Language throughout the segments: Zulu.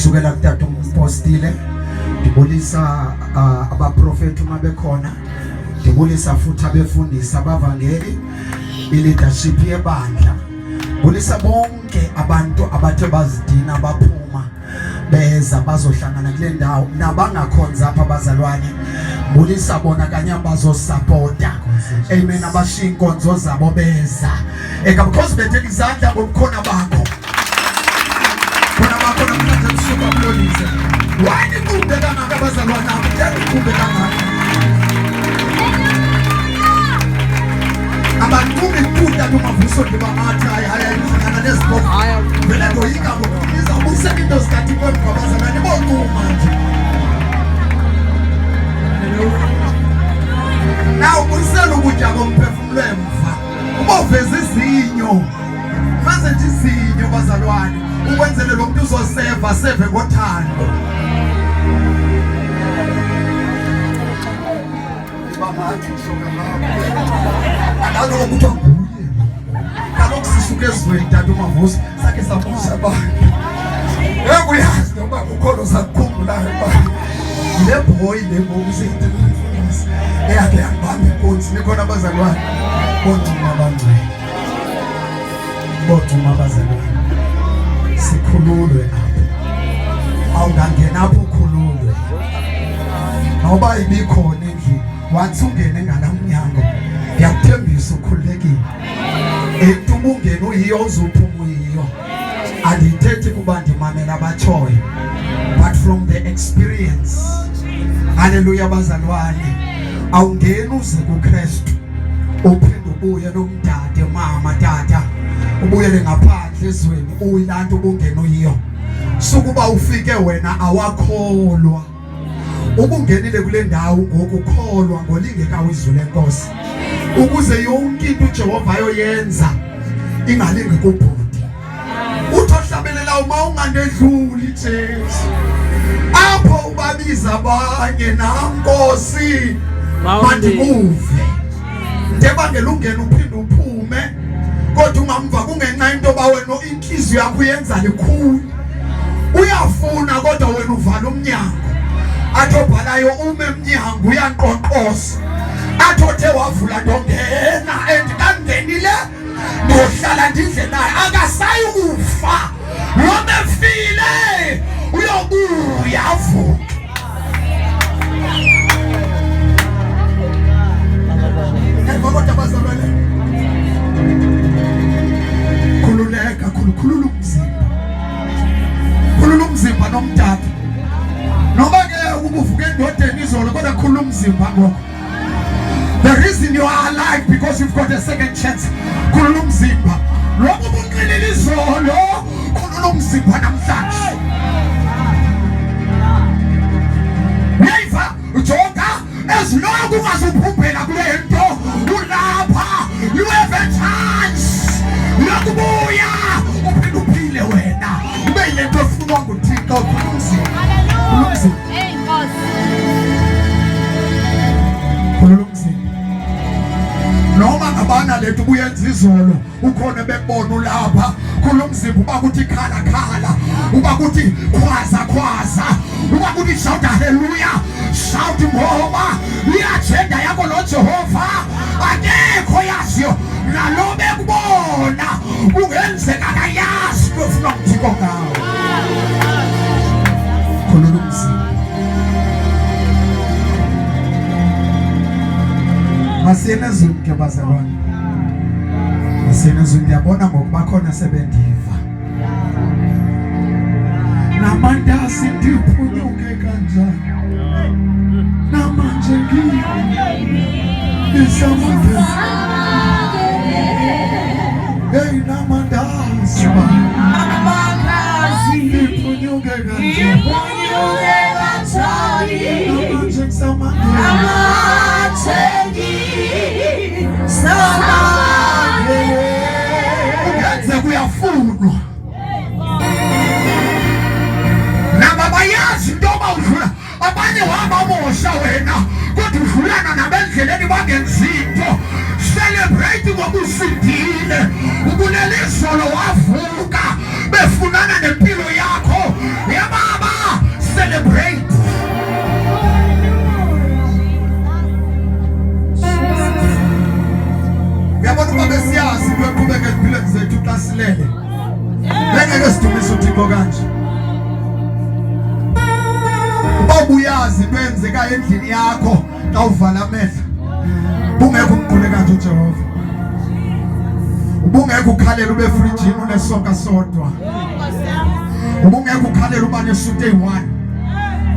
Sukela kutata umpostile, ndibulisa abaprofeti uma bekhona, ndibulisa futhi abefundisi abavangeli, ileadership yebandla, bulisa bonke abantu abathe bazidina abaphuma beza bazohlangana kule ndawo nabangakhonza apha abazalwane, bulisa bona kanye abazosupporta. Amen. Abashiya inkonzo zabo beza because bethe izandla ngobukhona bakho. Why did you get another Bazalwana? Tell me who began. About whom it put that to my bosom to my heart. I am this book. I am when I go in. I'm sending those categories from Bazalwana. About too much. Now, we sell a good job on perfume. What is this in you? Message is in your Bazalwana. Ukwenzele lo muntu uzoseva seve ngothando. Akalo ukuthi nguye. Kaloku sisuke ezweni tata uMavusi sakhe sabuza abantu. Uyazi noma ukhona usakukhumbulayo ba. Le boy le bomuzi ethi eyakhe yabamba inkonzi nikhona abazalwane. Boduma abangcwele. Boduma abazalwane. Sikhululwe apho. Awungangena apho ukhululwe. Noba ibikhona endlini, wathi ungene ngalamnyango, ngiyakuthembisa ukhululekile. Entuba ungene uyiyo uzophuma uyiyo. Andithethi kuba ndimamela abatshoyo, but from the experience. Hallelujah bazalwane. Awungeni uze kuKristu, uphinde ubuye nomdade mama tata. Ubuyele ngaphandle ezweni uyilanto ubungena uyiyo. Sukuba ufike wena awakholwa. Ubungenile kule ndawo ngokukholwa ngolingeka izulu lenkosi. Ukuze yonke into uJehova ayoyenza ingalinge kubhodi. Uthohlabelela uma ungandedluli Jesu. Apho ubabiza abanye nankosi. Mandikuve. Ndebangela ungena uphinde uphume. Kodwa ungamva kungenxa into ba wena inhliziyo yakho uyenza likhulu. Uyafuna kodwa wena uvala umnyango. Athobhalayo ume emnyango uyanqonqosa. Athothe wavula ndongena endikangenile ndohlala ndidle naye akasayi kufa. Noma efile uyobuya avuke. Kodwa bazalwane khululeka khulula umzimba. Khulula umzimba nomtata. Noma ke ukuvuka endodeni izolo kodwa khulula umzimba ngoko. The reason you are alive because you've got a second chance. Khulula umzimba. Lokho ubunqinile izolo, khulula umzimba namhlanje. Never ujonga esiloko ungazuphuphela kule nto ulapha. You have a chance. Uyakubuya uphinde uphile wena. Ube yile nto ofuna nguThixo khulula umzimba. Hey Nkosi. Khulula umzimba. Noma ngabana lethu kuyenza izolo ukhona bebona ulapha. Khulula umzimba uba kuthi khala khala. Uba kuthi khwaza khwaza. Uba kuthi shout hallelujah. Shout ngoba iyajenda yakho lo Jehova akekho yaziyo. Nalobe kubona ungenzeka kayazi ufuna ukuthiko ngawo. Khulula umzimba. Masiyene zonke bazalwane. Masiyene zonke ndiyabona ngokuba khona sebendiva. Namandasi ndiphunyuke kanjani. Namanje ngisamandla. Hey namandasi ndiphunyuke kanjani. Namanje ngisamandla. Uyenze kuyafunwa. Nababayazi ndoba udlula. Abanye waba mosha wena. Kodwa udlulana nabendleleni bangenzinto. Celebrate ngokusindile. Ubulelizolo wavuka. Befunana nempilo yakho. Yababa uyazi kwenzeka endlini yakho xa uvala amehlo bungekho umqule kanti uJehova ubungekho ukhalela ube fridgini unesonka sodwa ubungekho ukhalela uba nesute eyi-1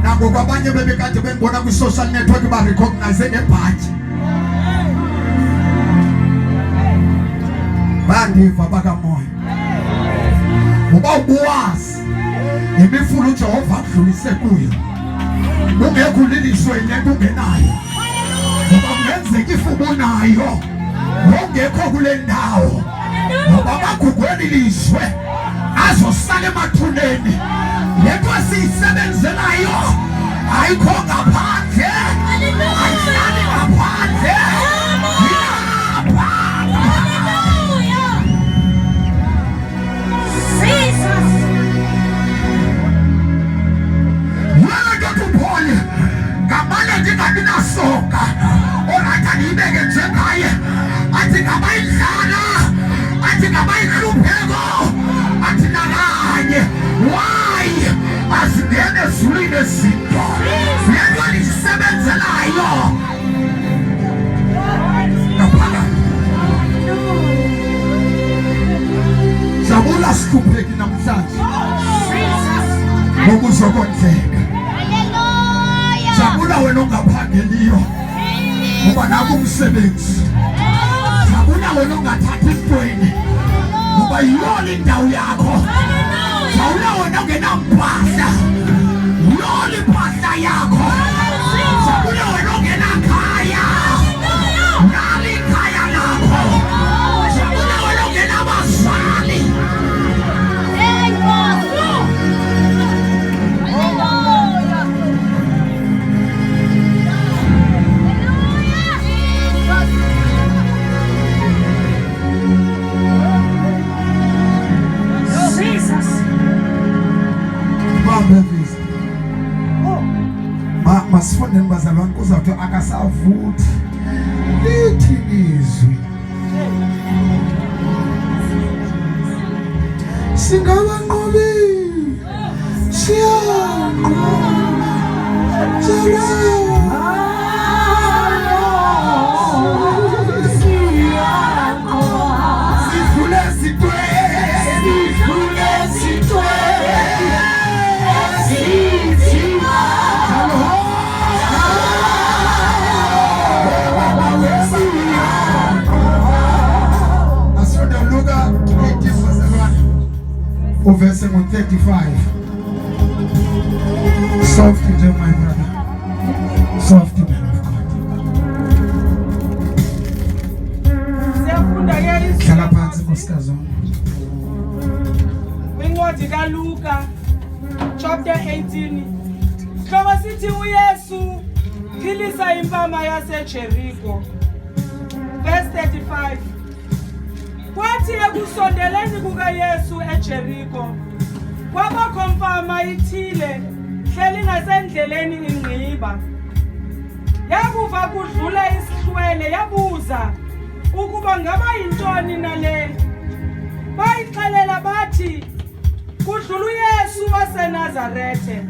nango kwabanye bebekade benibona kwi-social network ba-recognize nebhaji bandiva bakamoya uba ubuwazi imifuno uJehova akudlulise kuyo ungekho uliliswe yile nto ungenayo ngoba kungenzeka ifa ubonayo ongekho kule ndawo ngoba bagugweni lizwe azosala emathuneni le nto siyisebenzelayo ayikho ngaphandle ayihlali ngaphandle ndingabi nasoka orathi andiyibeke njengaye athi ngabayidlala athi ngabayihlupheko athi nakanye wayi azingene ezulwini ezinto le nto ndiyisebenzelayo ngaphakathi jabula sihlupheki namhlanje ngoba uzokondleka jabula wena ongaphangeliyo ngoba nakho umsebenzi jabula wena ongathathi intweni ngoba yiyona indawo yakho jabula wena ongenampahla yiyona impahla yakho jabula wena ongenakhaya nalo ikhaya lakho jabula wena ongenabazali masifundeni bazalwane kuzawuthi akasavuthi lithi izwi singabanqobi siyanqoba verse 35. Soft to them, my brother. Soft to men of God. Hlala phansi nkosikazi. Incwadi kaLuka chapter 18. Hloko sithi uyesu philisa imfama yaseJeriko. Verse 35. Kwathi ekusondeleni kukaYesu eJeriko kwabakho mfama ithile hleli ngasendleleni ingqiba yakuva kudlula isihlwele yabuza ukuba ngaba yintoni nale bayixelela bathi kudlula uYesu waseNazarethe